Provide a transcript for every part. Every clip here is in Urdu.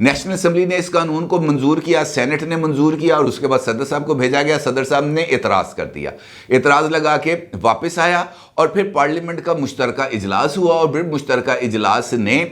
نیشنل اسمبلی نے اس قانون کو منظور کیا، سینٹ نے منظور کیا، اور اس کے بعد صدر صاحب کو بھیجا گیا، صدر صاحب نے اعتراض کر دیا، اعتراض لگا کے واپس آیا، اور پھر پارلیمنٹ کا مشترکہ اجلاس ہوا، اور پھر مشترکہ اجلاس نے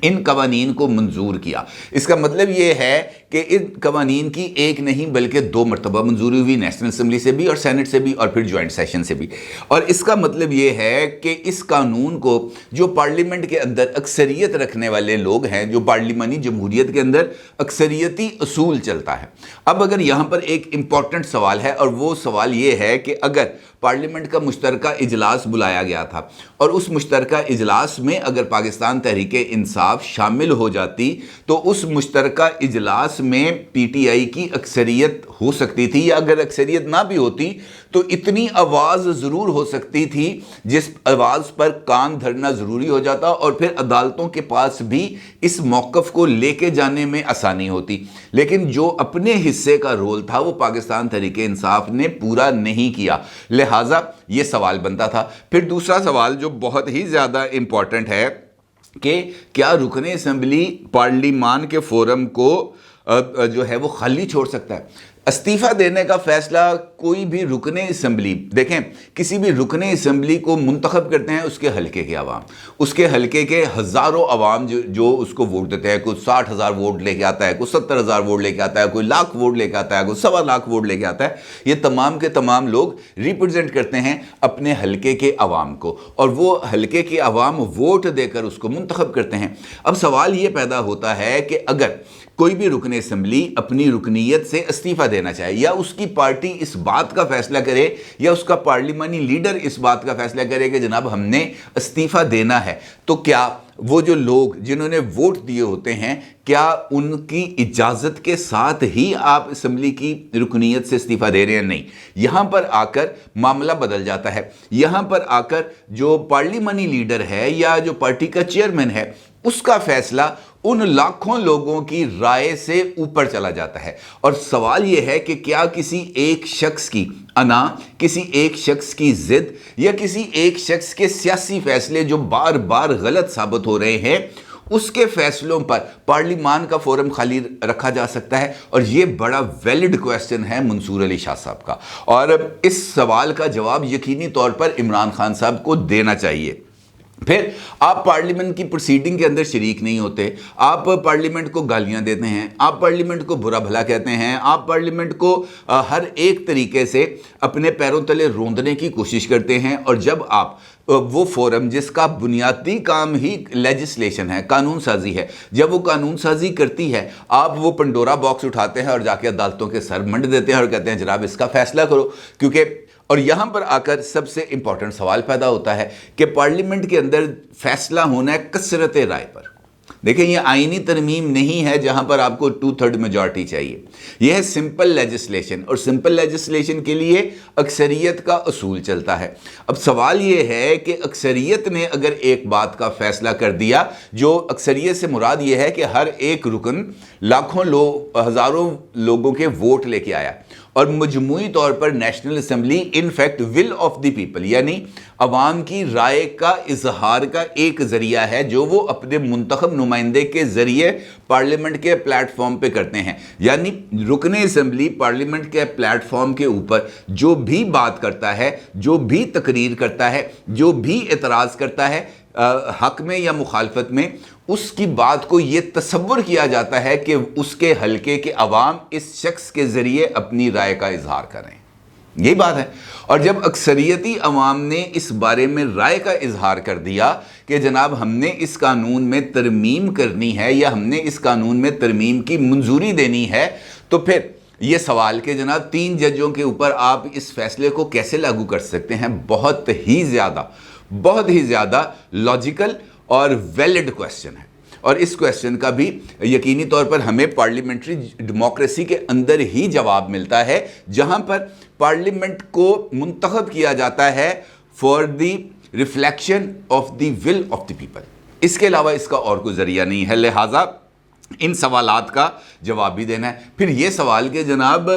ان قوانین کو منظور کیا۔ اس کا مطلب یہ ہے کہ ان قوانین کی ایک نہیں بلکہ 2 مرتبہ منظوری ہوئی، نیشنل اسمبلی سے بھی اور سینٹ سے بھی اور پھر جوائنٹ سیشن سے بھی۔ اور اس کا مطلب یہ ہے کہ اس قانون کو جو پارلیمنٹ کے اندر اکثریت رکھنے والے لوگ ہیں، جو پارلیمانی جمہوریت کے اندر اکثریتی اصول چلتا ہے۔ اب اگر یہاں پر ایک امپورٹنٹ سوال ہے، اور وہ سوال یہ ہے کہ اگر پارلیمنٹ کا مشترکہ اجلاس بلایا گیا تھا اور اس مشترکہ اجلاس میں اگر پاکستان تحریک انصاف شامل ہو جاتی تو اس مشترکہ اجلاس میں پی ٹی آئی کی اکثریت ہو سکتی تھی، یا اگر اکثریت نہ بھی ہوتی تو اتنی آواز ضرور ہو سکتی تھی جس آواز پر کان دھرنا ضروری ہو جاتا، اور پھر عدالتوں کے پاس بھی اس موقف کو لے کے جانے میں آسانی ہوتی۔ لیکن جو اپنے حصے کا رول تھا وہ پاکستان تحریک انصاف نے پورا نہیں کیا، لہٰذا یہ سوال بنتا تھا۔ پھر دوسرا سوال جو بہت ہی زیادہ امپورٹنٹ ہے کہ کیا رکن اسمبلی پارلیمان کے فورم کو جو ہے وہ خالی چھوڑ سکتا ہے؟ استعفیٰ دینے کا فیصلہ کوئی بھی رکن اسمبلی، دیکھیں کسی بھی رکن اسمبلی کو منتخب کرتے ہیں اس کے حلقے کے عوام، اس کے حلقے کے ہزاروں عوام جو اس کو ووٹ دیتے ہیں، کوئی 60,000 ووٹ لے کے آتا ہے، کوئی 70,000 ووٹ لے کے آتا ہے، کوئی 1,00,000 ووٹ لے کے آتا ہے، کوئی 1,25,00,000 ووٹ لے کے آتا ہے۔ یہ تمام کے تمام لوگ ریپرزینٹ کرتے ہیں اپنے حلقے کے عوام کو، اور وہ حلقے کے عوام ووٹ دے کر اس کو منتخب کرتے ہیں۔ اب سوال یہ پیدا ہوتا ہے کہ اگر کوئی بھی رکن اسمبلی اپنی رکنیت سے استعفیٰ دینا چاہے، یا اس کی پارٹی اس بات کا فیصلہ کرے، یا اس کا پارلیمانی لیڈر اس بات کا فیصلہ کرے کہ جناب ہم نے استعفیٰ دینا ہے، تو کیا وہ جو لوگ جنہوں نے ووٹ دیے ہوتے ہیں، کیا ان کی اجازت کے ساتھ ہی آپ اسمبلی کی رکنیت سے استعفیٰ دے رہے ہیں؟ نہیں، یہاں پر آ کر معاملہ بدل جاتا ہے۔ یہاں پر آ کر جو پارلیمانی لیڈر ہے یا جو پارٹی کا چیئرمین ہے، اس کا فیصلہ ان لاکھوں لوگوں کی رائے سے اوپر چلا جاتا ہے۔ اور سوال یہ ہے کہ کیا کسی ایک شخص کی انا، کسی ایک شخص کی ضد، یا کسی ایک شخص کے سیاسی فیصلے جو بار بار غلط ثابت ہو رہے ہیں، اس کے فیصلوں پر پارلیمان کا فورم خالی رکھا جا سکتا ہے؟ اور یہ بڑا ویلڈ کویسچن ہے منصور علی شاہ صاحب کا، اور اس سوال کا جواب یقینی طور پر عمران خان صاحب کو دینا چاہیے۔ پھر آپ پارلیمنٹ کی پروسیڈنگ کے اندر شریک نہیں ہوتے، آپ پارلیمنٹ کو گالیاں دیتے ہیں، آپ پارلیمنٹ کو برا بھلا کہتے ہیں، آپ پارلیمنٹ کو ہر ایک طریقے سے اپنے پیروں تلے روندنے کی کوشش کرتے ہیں، اور جب آپ وہ فورم جس کا بنیادی کام ہی لیجسلیشن ہے، قانون سازی ہے، جب وہ قانون سازی کرتی ہے، آپ وہ پنڈورا باکس اٹھاتے ہیں اور جا کے عدالتوں کے سر منڈ دیتے ہیں اور کہتے ہیں جناب اس کا فیصلہ کرو، کیونکہ اور یہاں پر آ کر سب سے امپورٹنٹ سوال پیدا ہوتا ہے کہ پارلیمنٹ کے اندر فیصلہ ہونا ہے کثرت رائے پر۔ دیکھیں یہ آئینی ترمیم نہیں ہے جہاں پر آپ کو 2/3 میجارٹی چاہیے، یہ ہے سمپل لیجسلیشن، اور سمپل لیجسلیشن کے لیے اکثریت کا اصول چلتا ہے۔ اب سوال یہ ہے کہ اکثریت نے اگر ایک بات کا فیصلہ کر دیا، جو اکثریت سے مراد یہ ہے کہ ہر ایک رکن لاکھوں ہزاروں لوگوں کے ووٹ لے کے آیا، اور مجموعی طور پر national assembly in fact will of the people, یعنی عوام کی رائے کا اظہار کا ایک ذریعہ ہے جو وہ اپنے منتخب نمائندے کے ذریعے پارلیمنٹ کے پلیٹ فارم پہ کرتے ہیں۔ یعنی رکن اسمبلی پارلیمنٹ کے پلیٹ فارم کے اوپر جو بھی بات کرتا ہے، جو بھی تقریر کرتا ہے، جو بھی اعتراض کرتا ہے حق میں یا مخالفت میں، اس کی بات کو یہ تصور کیا جاتا ہے کہ اس کے حلقے کے عوام اس شخص کے ذریعے اپنی رائے کا اظہار کریں، یہی بات ہے۔ اور جب اکثریتی عوام نے اس بارے میں رائے کا اظہار کر دیا کہ جناب ہم نے اس قانون میں ترمیم کرنی ہے یا ہم نے اس قانون میں ترمیم کی منظوری دینی ہے، تو پھر یہ سوال کہ جناب 3 ججوں کے اوپر آپ اس فیصلے کو کیسے لاگو کر سکتے ہیں، بہت ہی زیادہ لاجیکل اور ویلڈ کویسچن ہے۔ اور اس کویسچن کا بھی یقینی طور پر ہمیں پارلیمنٹری ڈیموکریسی کے اندر ہی جواب ملتا ہے، جہاں پر پارلیمنٹ کو منتخب کیا جاتا ہے for the reflection of the will of the people, اس کے علاوہ اس کا اور کوئی ذریعہ نہیں ہے۔ لہٰذا ان سوالات کا جواب بھی دینا ہے۔ پھر یہ سوال کہ جناب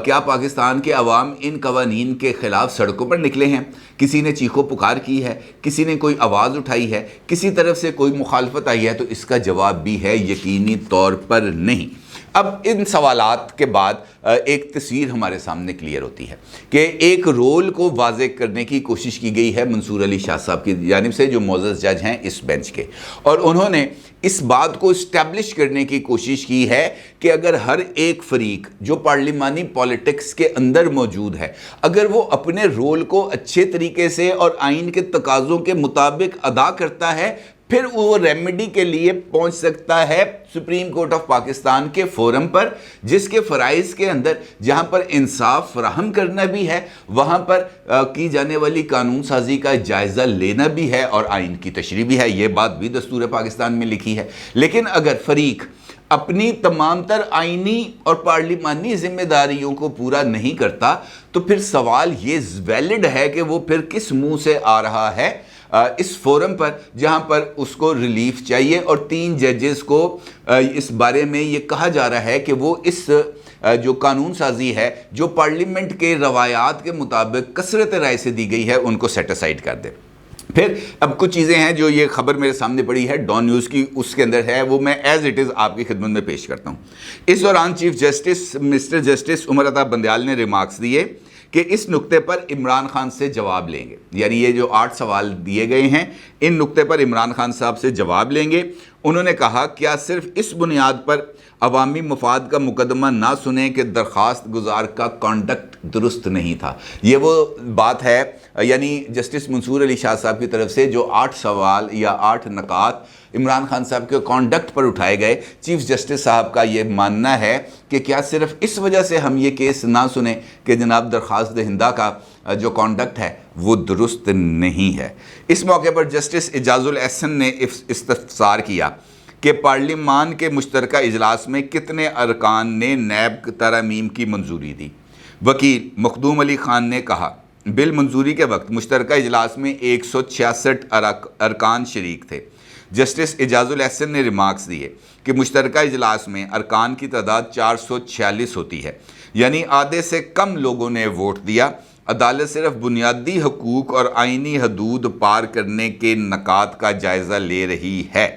کیا پاکستان کے عوام ان قوانین کے خلاف سڑکوں پر نکلے ہیں؟ کسی نے چیخو پکار کی ہے؟ کسی نے کوئی آواز اٹھائی ہے؟ کسی طرف سے کوئی مخالفت آئی ہے؟ تو اس کا جواب بھی ہے یقینی طور پر نہیں۔ اب ان سوالات کے بعد ایک تصویر ہمارے سامنے کلیئر ہوتی ہے کہ ایک رول کو واضح کرنے کی کوشش کی گئی ہے منصور علی شاہ صاحب کی جانب سے، جو معزز جج ہیں اس بینچ کے، اور انہوں نے اس بات کو اسٹیبلش کرنے کی کوشش کی ہے کہ اگر ہر ایک فریق جو پارلیمانی پولیٹکس کے اندر موجود ہے، اگر وہ اپنے رول کو اچھے طریقے سے اور آئین کے تقاضوں کے مطابق ادا کرتا ہے، پھر وہ ریمیڈی کے لیے پہنچ سکتا ہے سپریم کورٹ آف پاکستان کے فورم پر، جس کے فرائض کے اندر جہاں پر انصاف فراہم کرنا بھی ہے، وہاں پر کی جانے والی قانون سازی کا جائزہ لینا بھی ہے اور آئین کی تشریح بھی ہے۔ یہ بات بھی دستور پاکستان میں لکھی ہے۔ لیکن اگر فریق اپنی تمام تر آئینی اور پارلیمانی ذمہ داریوں کو پورا نہیں کرتا، تو پھر سوال یہ ویلڈ ہے کہ وہ پھر کس منہ سے آ رہا ہے اس فورم پر جہاں پر اس کو ریلیف چاہیے، اور 3 ججز کو اس بارے میں یہ کہا جا رہا ہے کہ وہ اس جو قانون سازی ہے جو پارلیمنٹ کے روایات کے مطابق کثرت رائے سے دی گئی ہے ان کو سیٹ اسائیڈ کر دے۔ پھر اب کچھ چیزیں ہیں جو یہ خبر میرے سامنے پڑی ہے ڈان نیوز کی، اس کے اندر ہے، وہ میں ایز اٹ از آپ کی خدمت میں پیش کرتا ہوں۔ اس دوران chief justice mister justice Umar Ata Bandial نے ریمارکس دیے کہ اس نقطے پر عمران خان سے جواب لیں گے، یعنی یہ جو 8 سوال دیے گئے ہیں ان نقطے پر عمران خان صاحب سے جواب لیں گے۔ انہوں نے کہا کیا صرف اس بنیاد پر عوامی مفاد کا مقدمہ نہ سنیں کہ درخواست گزار کا کانڈکٹ درست نہیں تھا۔ یہ وہ بات ہے، یعنی جسٹس منصور علی شاہ صاحب کی طرف سے جو 8 سوال یا 8 نکات عمران خان صاحب کے کانڈکٹ پر اٹھائے گئے، چیف جسٹس صاحب کا یہ ماننا ہے کہ کیا صرف اس وجہ سے ہم یہ کیس نہ سنیں کہ جناب درخواست دہندہ کا جو کانڈکٹ ہے وہ درست نہیں ہے۔ اس موقع پر جسٹس اعجاز الاحسن نے استفسار کیا کہ پارلیمان کے مشترکہ اجلاس میں کتنے ارکان نے نیب ترامیم کی منظوری دی؟ وکیل مخدوم علی خان نے کہا بل منظوری کے وقت مشترکہ اجلاس میں 166 ارکان شریک تھے۔ جسٹس اعجاز الاحسن نے ریمارکس دیے کہ مشترکہ اجلاس میں ارکان کی تعداد 446 ہوتی ہے، یعنی آدھے سے کم لوگوں نے ووٹ دیا۔ عدالت صرف بنیادی حقوق اور آئینی حدود پار کرنے کے نکات کا جائزہ لے رہی ہے۔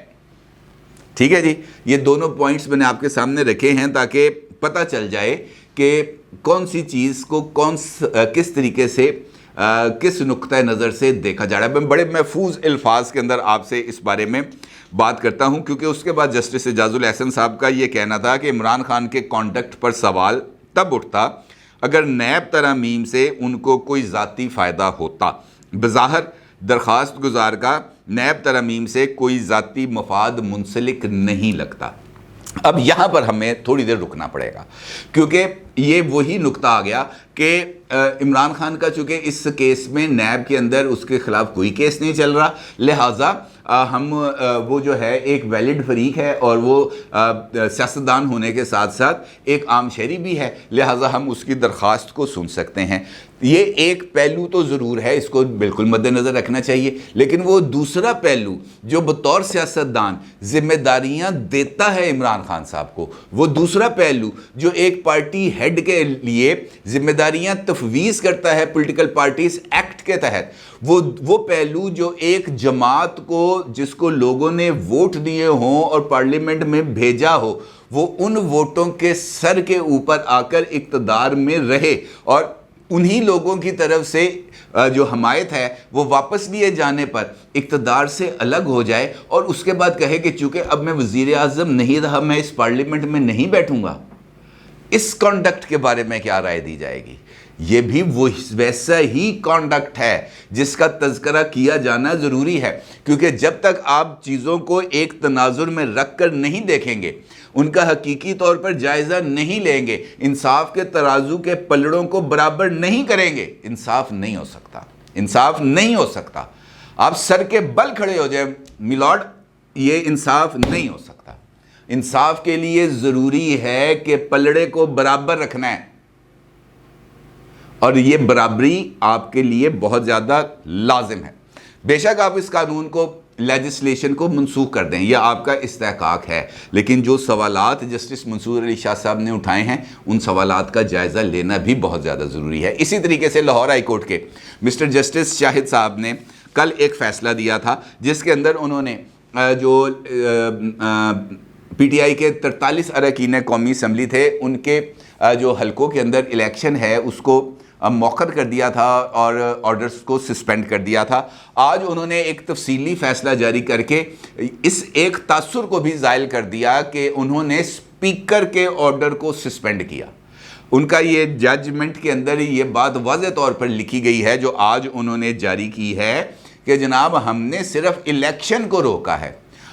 ٹھیک ہے جی، یہ دونوں پوائنٹس میں نے آپ کے سامنے رکھے ہیں تاکہ پتہ چل جائے کہ کون سی چیز کو کس طریقے سے کس نقطہ نظر سے دیکھا جا رہا ہے۔ میں بڑے محفوظ الفاظ کے اندر آپ سے اس بارے میں بات کرتا ہوں، کیونکہ اس کے بعد جسٹس اعجاز الاحسن صاحب کا یہ کہنا تھا کہ عمران خان کے کانڈکٹ پر سوال تب اٹھتا اگر نیب ترامیم سے ان کو کوئی ذاتی فائدہ ہوتا۔ بظاہر درخواست گزار کا نیب ترامیم سے کوئی ذاتی مفاد منسلک نہیں لگتا۔ اب یہاں پر ہمیں تھوڑی دیر رکنا پڑے گا، کیونکہ یہ وہی نقطہ آ گیا کہ عمران خان کا چونکہ اس کیس میں نیب کے اندر اس کے خلاف کوئی کیس نہیں چل رہا، لہٰذا ہم وہ جو ہے ایک ویلڈ فریق ہے اور وہ سیاستدان ہونے کے ساتھ ساتھ ایک عام شہری بھی ہے، لہٰذا ہم اس کی درخواست کو سن سکتے ہیں۔ یہ ایک پہلو تو ضرور ہے، اس کو بالکل مد نظر رکھنا چاہیے، لیکن وہ دوسرا پہلو جو بطور سیاستدان ذمہ داریاں دیتا ہے عمران خان صاحب کو، وہ دوسرا پہلو جو ایک پارٹی ہیڈ کے لیے ذمہ داریاں تفویض کرتا ہے پولیٹیکل پارٹیز ایکٹ کے تحت، وہ پہلو جو ایک جماعت کو جس کو لوگوں نے ووٹ دیے ہوں اور پارلیمنٹ میں بھیجا ہو، وہ ان ووٹوں کے سر کے اوپر آ کر اقتدار میں رہے اور انہی لوگوں کی طرف سے جو حمایت ہے وہ واپس لیے جانے پر اقتدار سے الگ ہو جائے اور اس کے بعد کہے کہ چونکہ اب میں وزیر اعظم نہیں رہا میں اس پارلیمنٹ میں نہیں بیٹھوں گا۔ اس کانڈکٹ کے بارے میں کیا رائے دی جائے گی؟ یہ بھی ویسا ہی کانڈکٹ ہے جس کا تذکرہ کیا جانا ضروری ہے، کیونکہ جب تک آپ چیزوں کو ایک تناظر میں رکھ کر نہیں دیکھیں گے، ان کا حقیقی طور پر جائزہ نہیں لیں گے، انصاف کے ترازو کے پلڑوں کو برابر نہیں کریں گے، انصاف نہیں ہو سکتا، انصاف نہیں ہو سکتا۔ آپ سر کے بل کھڑے ہو جائیں میلارڈ، یہ انصاف نہیں ہو سکتا۔ انصاف کے لیے ضروری ہے کہ پلڑے کو برابر رکھنا ہے، اور یہ برابری آپ کے لیے بہت زیادہ لازم ہے۔ بے شک آپ اس قانون کو لیجسلیشن کو منسوخ کر دیں، یہ آپ کا استحقاق ہے، لیکن جو سوالات جسٹس منصور علی شاہ صاحب نے اٹھائے ہیں ان سوالات کا جائزہ لینا بھی بہت زیادہ ضروری ہے۔ اسی طریقے سے لاہور ہائی کورٹ کے مسٹر جسٹس شاہد صاحب نے کل ایک فیصلہ دیا تھا جس کے اندر انہوں نے جو پی ٹی آئی کے 43 اراکین قومی اسمبلی تھے ان کے جو حلقوں کے اندر الیکشن ہے اس کو مؤخر کر دیا تھا اور آرڈرز کو سسپینڈ کر دیا تھا۔ آج انہوں نے ایک تفصیلی فیصلہ جاری کر کے اس ایک تاثر کو بھی زائل کر دیا کہ انہوں نے اسپیکر کے آرڈر کو سسپینڈ کیا۔ ان کا یہ ججمنٹ کے اندر یہ بات واضح طور پر لکھی گئی ہے جو آج انہوں نے جاری کی ہے کہ جناب ہم نے صرف الیکشن کو روکا ہے،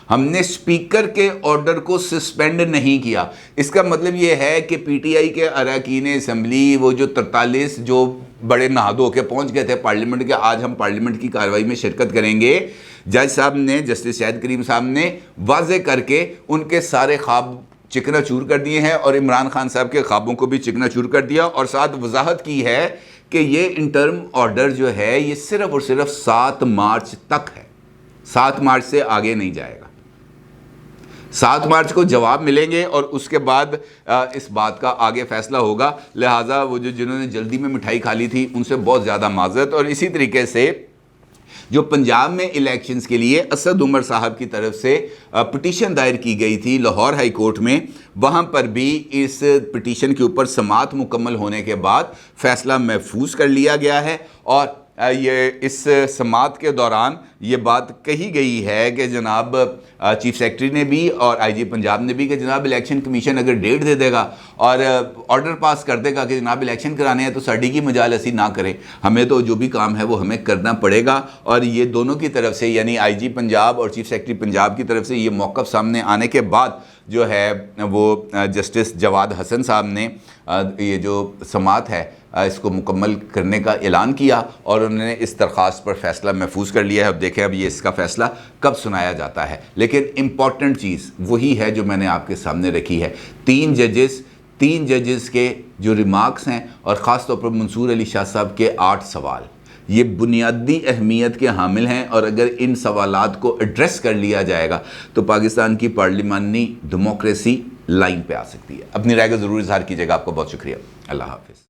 ہم نے اسپیکر کے آرڈر کو سسپینڈ نہیں کیا۔ اس کا مطلب یہ ہے کہ پی ٹی آئی کے اراکین اسمبلی وہ جو 43 جو بڑے نہا دھو کے پہنچ گئے تھے پارلیمنٹ کے، آج ہم پارلیمنٹ کی کارروائی میں شرکت کریں گے، جج صاحب نے جسٹس شاہد کریم صاحب نے واضح کر کے ان کے سارے خواب چکنا چور کر دیے ہیں اور عمران خان صاحب کے خوابوں کو بھی چکنا چور کر دیا، اور ساتھ وضاحت کی ہے کہ یہ انٹرم آرڈر جو ہے یہ صرف اور صرف 7 مارچ تک ہے، 7 مارچ سے آگے نہیں جائے گا۔ 7 مارچ کو جواب ملیں گے اور اس کے بعد اس بات کا آگے فیصلہ ہوگا، لہٰذا وہ جنہوں نے جلدی میں مٹھائی کھا لی تھی ان سے بہت زیادہ معذرت۔ اور اسی طریقے سے جو پنجاب میں الیکشنز کے لیے اسد عمر صاحب کی طرف سے پٹیشن دائر کی گئی تھی لاہور ہائی کورٹ میں، وہاں پر بھی اس پٹیشن کے اوپر سماعت مکمل ہونے کے بعد فیصلہ محفوظ کر لیا گیا ہے، اور یہ اس سماعت کے دوران یہ بات کہی گئی ہے کہ جناب چیف سیکرٹری نے بھی اور آئی جی پنجاب نے بھی کہ جناب الیکشن کمیشن اگر ڈیٹ دے دے گا اور آرڈر پاس کر دے گا کہ جناب الیکشن کرانے ہیں تو ساڈی کی مجال ایسی نہ کریں، ہمیں تو جو بھی کام ہے وہ ہمیں کرنا پڑے گا۔ اور یہ دونوں کی طرف سے یعنی آئی جی پنجاب اور چیف سیکرٹری پنجاب کی طرف سے یہ موقف سامنے آنے کے بعد جو ہے وہ جسٹس جواد حسن صاحب نے یہ جو سماعت ہے اس کو مکمل کرنے کا اعلان کیا اور انہوں نے اس درخواست پر فیصلہ محفوظ کر لیا ہے۔ اب دیکھیں اب یہ اس کا فیصلہ کب سنایا جاتا ہے، لیکن امپورٹنٹ چیز وہی ہے جو میں نے آپ کے سامنے رکھی ہے۔ 3 ججز کے جو ریمارکس ہیں اور خاص طور پر منصور علی شاہ صاحب کے 8 سوال یہ بنیادی اہمیت کے حامل ہیں، اور اگر ان سوالات کو ایڈریس کر لیا جائے گا تو پاکستان کی پارلیمانی ڈیموکریسی لائن پہ آ سکتی ہے۔ اپنی رائے کا ضرور اظہار کیجیے گا۔ آپ کو بہت شکریہ۔ اللہ حافظ۔